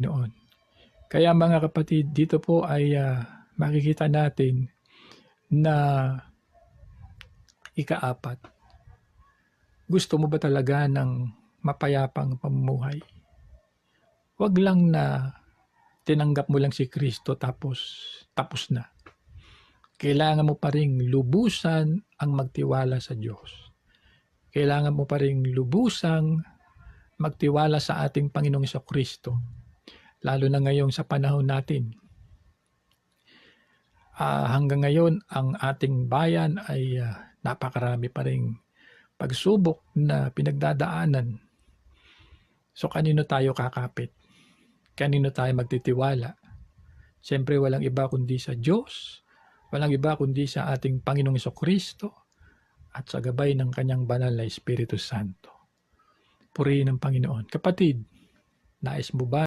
noon. Kaya mga kapatid, dito po ay makikita natin na ikaapat, gusto mo ba talaga ng mapayapang pamumuhay? Huwag lang na tinanggap mo lang si Kristo tapos na. Kailangan mo pa ring lubusan ang magtiwala sa Diyos. Kailangan mo pa ring lubusang magtiwala sa ating Panginoong Kristo. Lalo na ngayon sa panahon natin. Hanggang ngayon, ang ating bayan ay napakarami pa ring pagsubok na pinagdadaanan. So kanino tayo kakapit? Kanino tayo magtitiwala? Siyempre walang iba kundi sa Diyos, walang iba kundi sa ating Panginoong Kristo at sa gabay ng kanyang banal na Espiritu Santo. Purihin ang Panginoon. Kapatid, nais mo ba